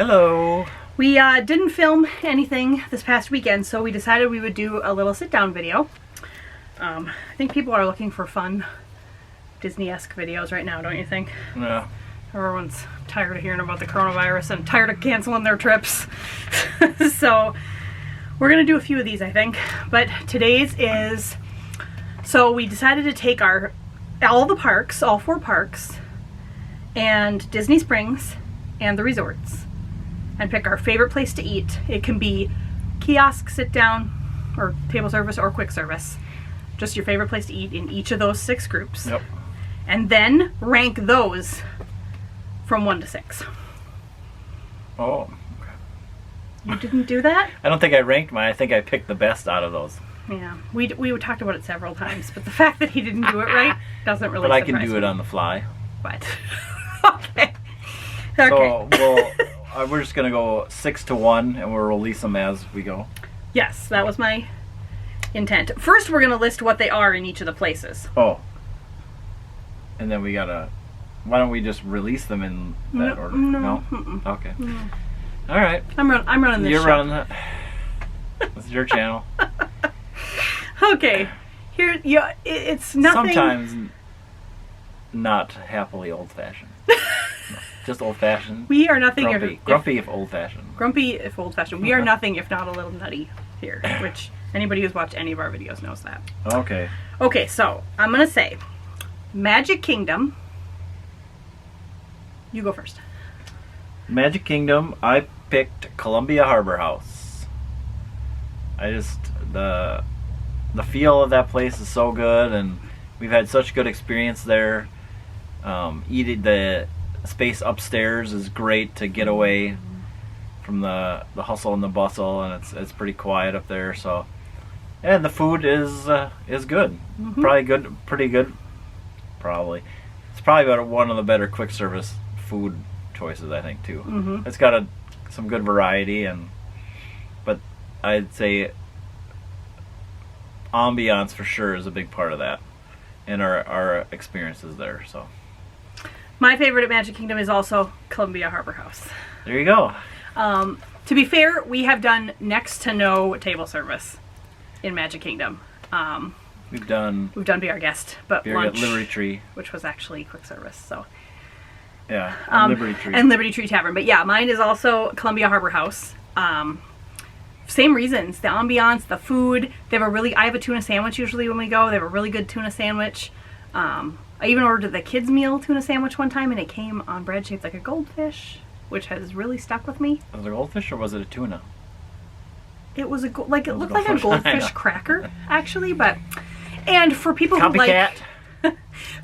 Hello. We didn't film anything this past weekend, so we decided we would do a little sit-down video. I think people are looking for fun Disney-esque videos right now, don't you think? Yeah. Everyone's tired of hearing about the coronavirus and tired of canceling their trips. So we're going to do a few of these, I think. But today's is... So we decided to take all the parks, all 4 parks, and Disney Springs, and the resorts, and pick our favorite place to eat. It can be kiosk, sit down, or table service, or quick service. Just your favorite place to eat in each of those 6 groups. Yep. And then rank those from 1 to 6. Oh, okay. You didn't do that? I don't think I ranked mine. I think I picked the best out of those. Yeah, we talked about it several times, but the fact that he didn't do it right doesn't really But I surprise can do me. it on the fly. But okay. So we're just gonna go 6 to 1, and we'll release them as we go. Yes, that was my intent. First, we're gonna list what they are in each of the places. Oh. And then we gotta. Why don't we just release them in that order? No. Okay. No. All right. I'm running this You're show. running that. This is your channel. Okay. Here, yeah, it's nothing. Sometimes not happily old-fashioned. No, just old-fashioned. We are nothing Grumpy if old-fashioned. Grumpy if old-fashioned. We are nothing if not a little nutty here, which anybody who's watched any of our videos knows that. Okay. Okay, so I'm gonna say Magic Kingdom. You go first. Magic Kingdom, I picked Columbia Harbor House. The feel of that place is so good, and we've had such good experience there. Eating the space upstairs is great to get away from the hustle and the bustle, and it's pretty quiet up there. So, and the food is good. Mm-hmm. Pretty good. Probably, it's probably about one of the better quick service food choices, I think, too. Mm-hmm. It's got some good variety, but I'd say ambiance for sure is a big part of that, and our experiences there. So My favorite at Magic Kingdom is also Columbia Harbor House. there you go. To be fair, we have done next to no table service in Magic Kingdom. We've done Be Our Guest, but Beer lunch, at Liberty Tree. which was actually quick service. So Yeah, and Liberty Tree. and Liberty Tree Tavern. But yeah, mine is also Columbia Harbor House. Same reasons: the ambiance, the food. I have a tuna sandwich usually when we go. They have a really good tuna sandwich. I even ordered the kids' meal tuna sandwich one time, and it came on bread shaped like a goldfish, which has really stuck with me. Was it a goldfish or was it a tuna? It was it looked like a goldfish. I goldfish know. cracker, actually. And for people Copycat.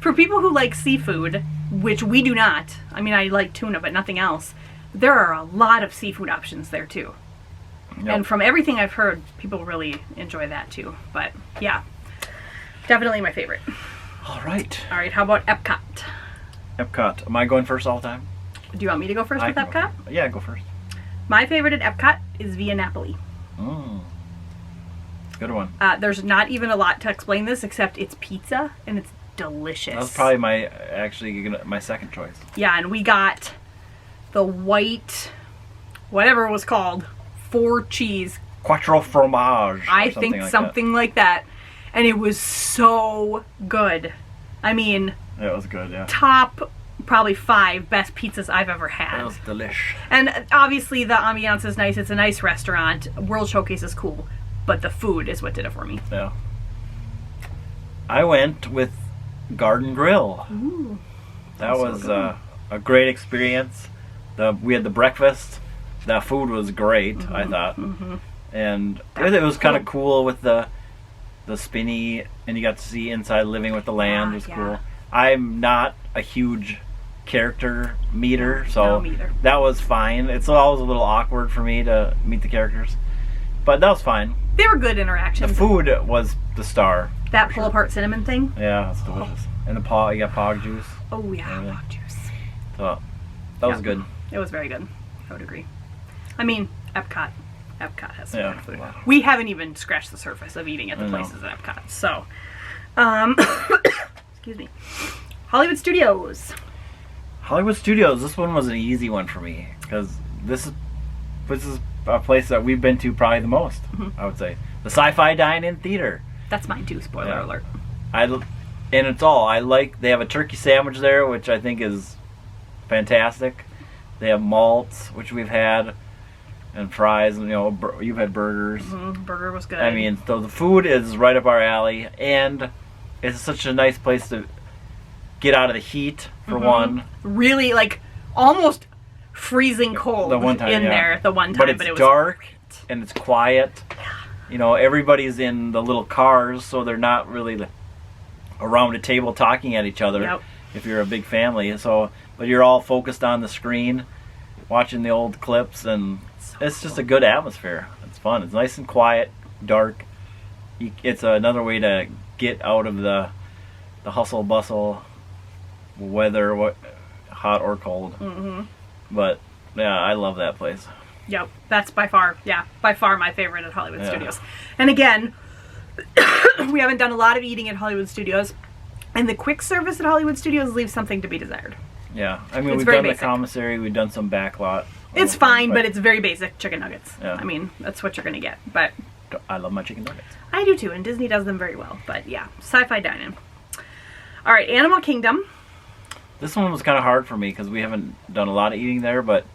for people who like seafood, which we do not. I mean, I like tuna, but nothing else. There are a lot of seafood options there too. Yep. And from everything I've heard, people really enjoy that too. But yeah, definitely my favorite. All right. All right, how about Epcot? Epcot. Am I going first all the time? Do you want me to go first with can go Epcot? first. Yeah, go first. My favorite at Epcot is Via Napoli. Good one. There's not even a lot to explain this except it's pizza and it's delicious. That was probably my second choice. Yeah, and we got the white, whatever it was called, 4 cheese. Quattro fromage. I think something like that. And it was so good. I mean, It was good, yeah. top probably 5 best pizzas I've ever It had. was delish. And obviously the ambiance is nice. It's a nice restaurant. World Showcase is cool. But the food is what did it for me. Yeah. I went with Garden Grill. Ooh, That that's was so a great experience. We had the breakfast. The food was great, I thought. Mm-hmm. And it was kind of cool with the spinny, and you got to see inside Living with the Land. It was yeah. cool. I'm not a huge character meter, so No, me either. that was fine. It's always a little awkward for me to meet the characters, but that was fine. They were good The interactions. food was the star. That for pull sure. apart cinnamon thing. Yeah, it's delicious. And you got pog juice. Oh yeah, Really? pog juice. So that was Yeah. good. It was very good. I would agree. I mean, Epcot has some Yeah. good food. We haven't even scratched the surface of eating at the I know. places at Epcot. So, excuse me. Hollywood Studios. Hollywood Studios. This one was an easy one for me because this is a place that we've been to probably the most. I would say the Sci-Fi Dine-In Theater. That's mine too. Spoiler alert. And they have a turkey sandwich there, which I think is fantastic. They have malts, which we've had, and fries, and you've had burgers. Burger was good. I mean, so the food is right up our alley, and it's such a nice place to get out of the heat for one. Really, like almost freezing cold the one time, there the one time, but it was dark great. And it's quiet. Everybody's in the little cars, so they're not really around a table talking at each other. If you're a big family, but you're all focused on the screen, watching the old clips, and it's just a good atmosphere. It's fun. It's nice and quiet, dark. It's another way to get out of the hustle bustle, weather, hot or cold. But yeah, I love that place. Yep, that's by far my favorite at Hollywood Studios. And again, we haven't done a lot of eating at Hollywood Studios, and the quick service at Hollywood Studios leaves something to be desired. Yeah, I mean, we've done the commissary, we've done some backlot. It's fine, but it's very basic chicken nuggets. Yeah. I mean, that's what you're going to get. But I love my chicken nuggets. I do too, and Disney does them very well. But yeah, Sci-Fi Dine-In. All right, Animal Kingdom. This one was kind of hard for me because we haven't done a lot of eating there, but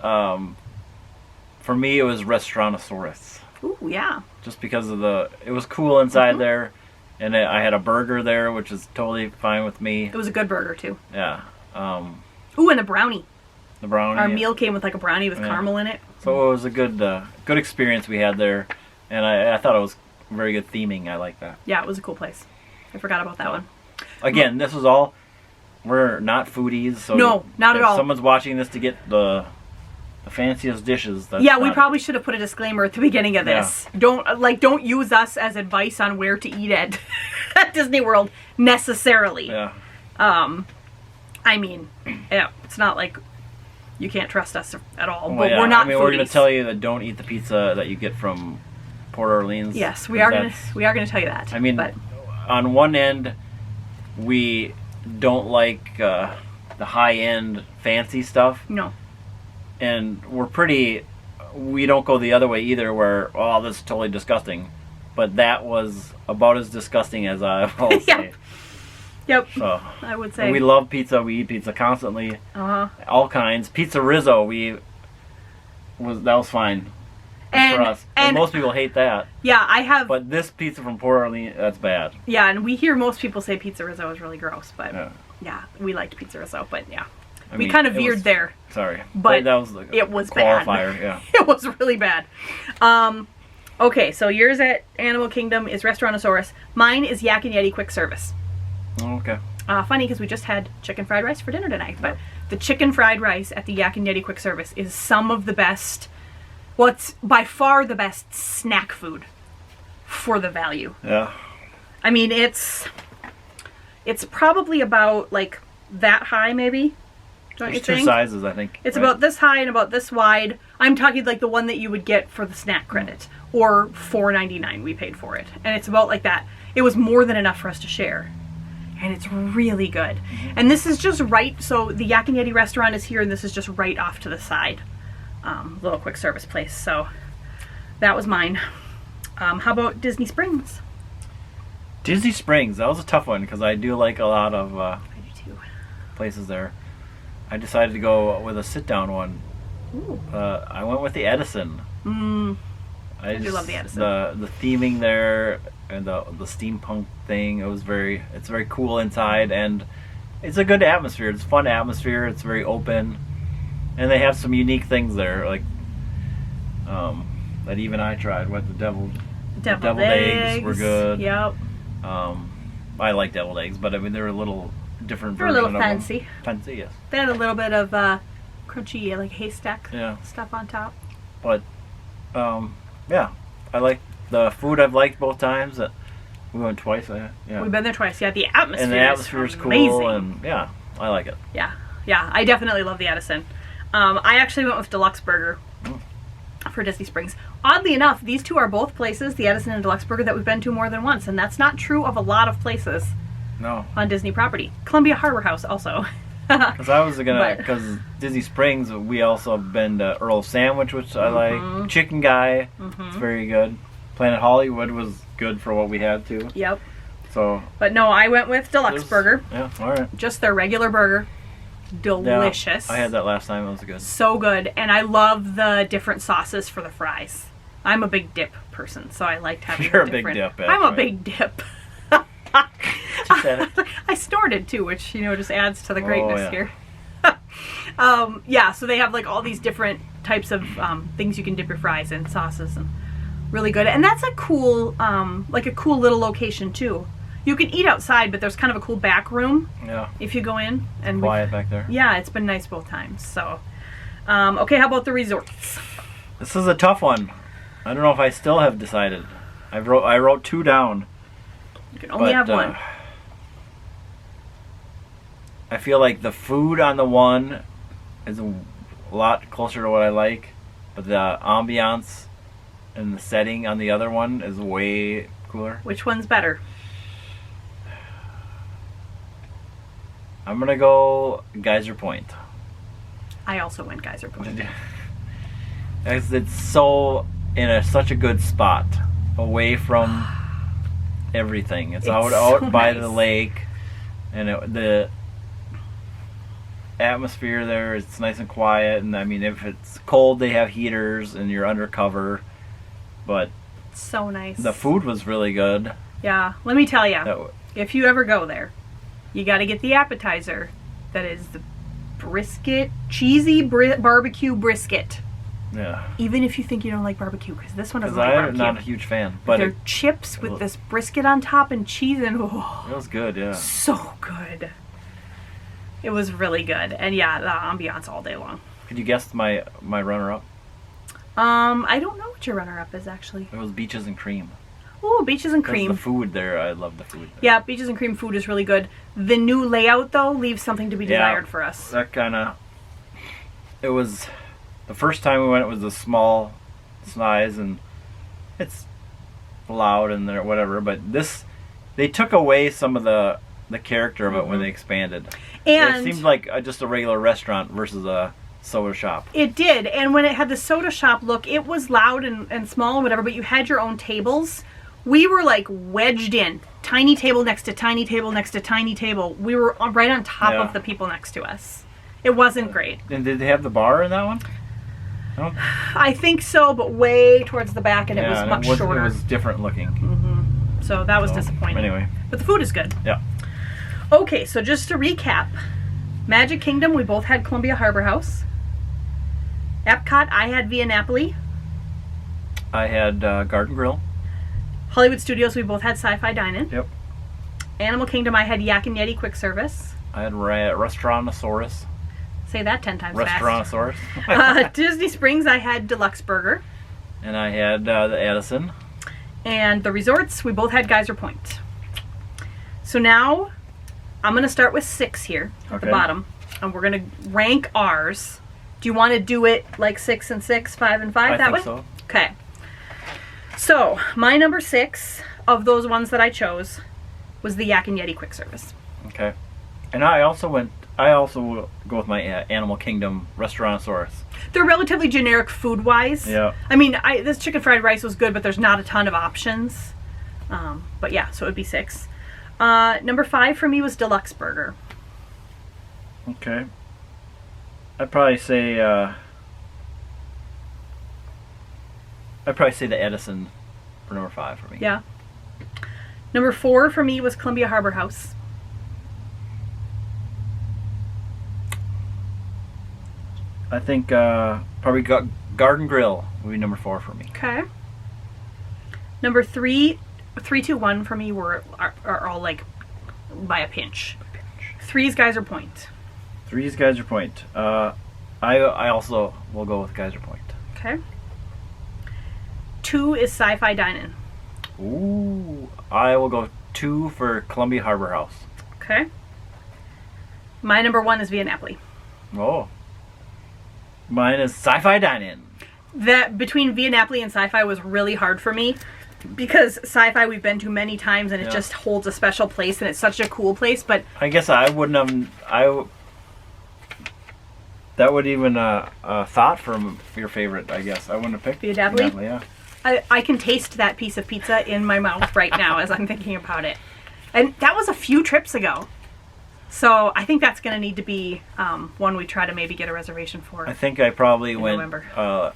for me it was Restaurantosaurus. Ooh, yeah. Just because of it was cool inside there, and I had a burger there, which is totally fine with me. It was a good burger too. Yeah. Ooh, and a brownie. The brownie. Our meal came with like a brownie with caramel in it. So it was a good experience we had there, and I thought it was very good theming. I like that. Yeah, it was a cool place. I forgot about that one. Again, this was all. We're not foodies, so no, not at all. If someone's watching this to get the fanciest dishes, we probably should have put a disclaimer at the beginning of this. Yeah. Don't use us as advice on where to eat at Disney World necessarily. Yeah. I mean, it's not like you can't trust us at all, but we're not. We're going to tell you that don't eat the pizza that you get from Port Orleans. Yes, we are going to tell you that. I mean, on one end, we don't like the high-end fancy stuff. No. And we don't go the other way either where, this is totally disgusting. But that was about as disgusting as I'll say. Yep. So, I would say. We love pizza. We eat pizza constantly. All kinds. Pizza Rizzo, that was fine for us. And most people hate that. Yeah, I have. But this pizza from Port Orleans, that's bad. Yeah, and we hear most people say Pizza Rizzo is really gross. But yeah we liked Pizza Rizzo. But yeah. We kind of veered there. Sorry. But that was it was qualifier, bad. Yeah. It was really bad. Okay, so yours at Animal Kingdom is Restaurantosaurus. Mine is Yak and Yeti Quick Service. Oh, okay. Funny because we just had chicken fried rice for dinner tonight. But the chicken fried rice at the Yak and Yeti Quick Service is some of the best, it's by far the best snack food for the value. Yeah. I mean, it's probably about like that high maybe. Don't you think? There's two sizes, I think. It's about this high and about this wide. I'm talking like the one that you would get for the snack credit, or $4.99 we paid for it, and it's about like that. It was more than enough for us to share, and it's really good. And this is just right. So the Yak and Yeti restaurant is here, and this is just right off to the side, little quick service place. So that was mine. How about Disney Springs? Disney Springs. That was a tough one because I do like a lot of I do too. Places there. I decided to go with a sit-down one. Ooh. I went with the Edison. I do love the Edison. The theming there and the steampunk thing. It's very cool inside, and it's a good atmosphere. It's a fun atmosphere. It's very open, and they have some unique things there, like that even I tried. What the deviled eggs were good. Yep. I like deviled eggs, but I mean they're a little different version. They're a little of fancy. Them. Fancy, yes. They had a little bit of crunchy, like haystack stuff on top. But yeah, I like the food. I've liked both times. We went twice. Yeah, we've been there twice. Yeah, the atmosphere is cool, amazing. and yeah, I like it. Yeah, I definitely love the Edison. I actually went with Deluxe Burger for Disney Springs. Oddly enough, these two are both places, the Edison and Deluxe Burger, that we've been to more than once, and that's not true of a lot of places. No. On Disney property. Columbia Harbor House also. Because I was gonna, But- because Disney Springs, we also have been to Earl Sandwich, which I like. Chicken Guy, it's very good. Planet Hollywood was good for what we had too. Yep. So. But no, I went with Deluxe Burger. Yeah, all right. Just their regular burger. Delicious. Yeah, I had that last time. It was good. So good. And I love the different sauces for the fries. I'm a big dip person, so I liked having You're a different... big dip. I'm a right. big dip. She said it. I snorted too, which, just adds to the greatness yeah. here. Yeah, so they have like all these different types of things you can dip your fries in, sauces, and really good. And that's a cool, like a cool little location too. You can eat outside, but there's kind of a cool back room Yeah. if you go in. And Quiet back there. yeah, it's been nice both times. So, okay, how about the resorts? This is a tough one. I don't know if I still have decided. I wrote 2 down. You can only have one. I feel like the food on the one is a lot closer to what I like, but the ambiance and the setting on the other one is way cooler. Which one's better? I'm gonna go Geyser Point. I also went Geyser Point. It's so in such a good spot, away from everything. It's out so by nice. the lake, and the atmosphere there is nice and quiet. And I mean, if it's cold, they have heaters, and you're undercover. But So nice. the food was really good. Yeah, let me tell you, That if you ever go there, you got to get the appetizer. That is the brisket, cheesy barbecue brisket. yeah. Even if you think you don't like barbecue, because this one doesn't Because like I'm barbecue. not a huge fan, but They're it chips with this brisket on top and cheese, and was good. Yeah. so good. It was really good, and yeah, the ambiance all day long. Could you guess my runner-up? I don't know what your runner-up is actually. It was Beaches and Cream. Oh, Beaches and 'Cause Cream. the food there, I love the food there. Yeah, Beaches and Cream food is really good. The new layout, though, leaves something to be desired for us. That kind of... It was... The first time we went, it was a small size, and it's loud and whatever, but this... They took away some of the character of it when they expanded. And it seemed like just a regular restaurant versus a soda shop. it did, and when it had the soda shop look, it was loud and small and whatever, but you had your own tables. We were like wedged in. Tiny table next to tiny table next to tiny table. We were right on top Yeah. of the people next to us. It wasn't great. And did they have the bar in that one? No? I think so, but way towards the back, and it was much shorter. It was different looking. So that was So, disappointing. Anyway, But the food is good. yeah. Okay, so just to recap, Magic Kingdom, we both had Columbia Harbor House. Epcot, I had Via Napoli. I had Garden Grill. Hollywood Studios, we both had Sci-Fi Dine-In. Yep. Animal Kingdom, I had Yak and Yeti Quick Service. I had Restaurantosaurus. Say that 10 times fast. Restaurantosaurus. Disney Springs, I had Deluxe Burger. And I had the Edison. And the resorts, we both had Geyser Point. So now, I'm going to start with 6 here at the Okay. bottom. And we're going to rank ours. Do you want to do it like 6 and 6, 5 and 5 I that think way? so. Okay. So, my number 6 of those ones that I chose was the Yak and Yeti Quick Service. Okay. And I also will go with my Animal Kingdom Restaurantosaurus. They're relatively generic food-wise. Yeah. I mean, this chicken fried rice was good, but there's not a ton of options. But yeah, so it would be 6. Number 5 for me was Deluxe Burger. Okay. I'd probably say the Edison for number 5 for me. Yeah. Number 4 for me was Columbia Harbor House. I think probably Garden Grill would be number 4 for me. Okay. Number 3, 3, 2, 1 for me are all like by a pinch. 3 is Geyser Point. 3 is Geyser Point. I also will go with Geyser Point. Okay. 2 is Sci-Fi Dine-In. Ooh, I will go 2 for Columbia Harbor House. Okay. My number 1 is Via Napoli. Oh. Mine is Sci-Fi Dine-In. That between Via Napoli and Sci-Fi was really hard for me because Sci-Fi we've been to many times and it just holds a special place and it's such a cool place. But I guess I wouldn't have. That would even thought from your favorite, I guess. I wouldn't have picked Fiadapoli? Yeah. I can taste that piece of pizza in my mouth right now as I'm thinking about it. And that was a few trips ago. So I think that's going to need to be one we try to maybe get a reservation for. I think I probably went November.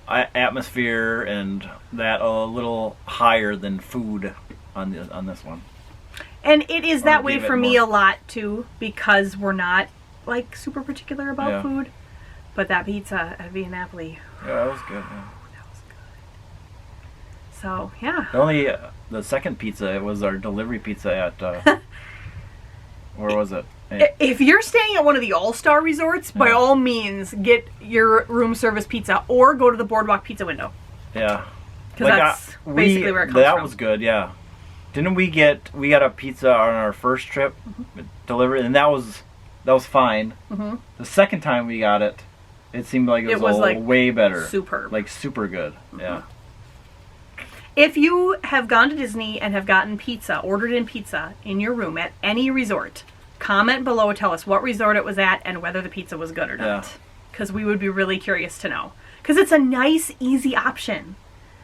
Atmosphere and that a little higher than food on this one. And it is that way give it for me more. a lot too, because we're not like super particular about Yeah. food. But that pizza at Via Napoli, Yeah, that was good. Yeah. that was good. So yeah, The second pizza, it was our delivery pizza at where was it? if you're staying at one of the all-star resorts, by Yeah. all means get your room service pizza or go to the Boardwalk Pizza window. Yeah. Because that's basically where it comes that from. was good, yeah. Didn't we got a pizza on our first trip delivered, and that was fine. Mm-hmm. The second time we got it, it seemed like it was like way better. superb. Like super good. Yeah. If you have gone to Disney and have gotten pizza, ordered in pizza in your room at any resort, comment below, tell us what resort it was at and whether the pizza was good or Yeah. not. Because we would be really curious to know. Because it's a nice, easy option.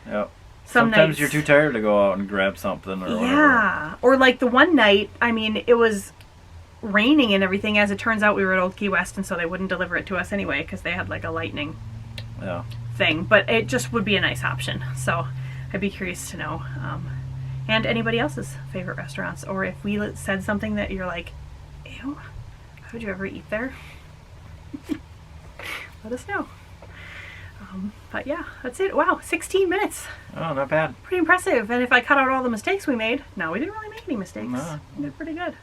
Yep. Some Sometimes nights, you're too tired to go out and grab something or whatever. yeah. Or like the one night, I mean, it was raining and everything. As it turns out, we were at Old Key West, and so they wouldn't deliver it to us anyway because they had like a lightning Yeah. thing. But it just would be a nice option. So I'd be curious to know. And anybody else's favorite restaurants, or if we said something that you're like, ew, why would you ever eat there? Let us know. But yeah, that's it. Wow, 16 minutes. Oh, not bad. Pretty impressive. And if I cut out all the mistakes we made, no, we didn't really make any mistakes. No. We did pretty good.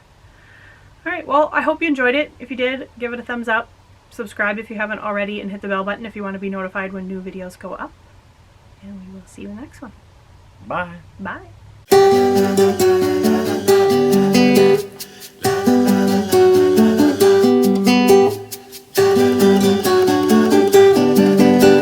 All right, well, I hope you enjoyed it. If you did, give it a thumbs up. Subscribe if you haven't already, and hit the bell button if you want to be notified when new videos go up. And we will see you in the next one. Bye. Bye.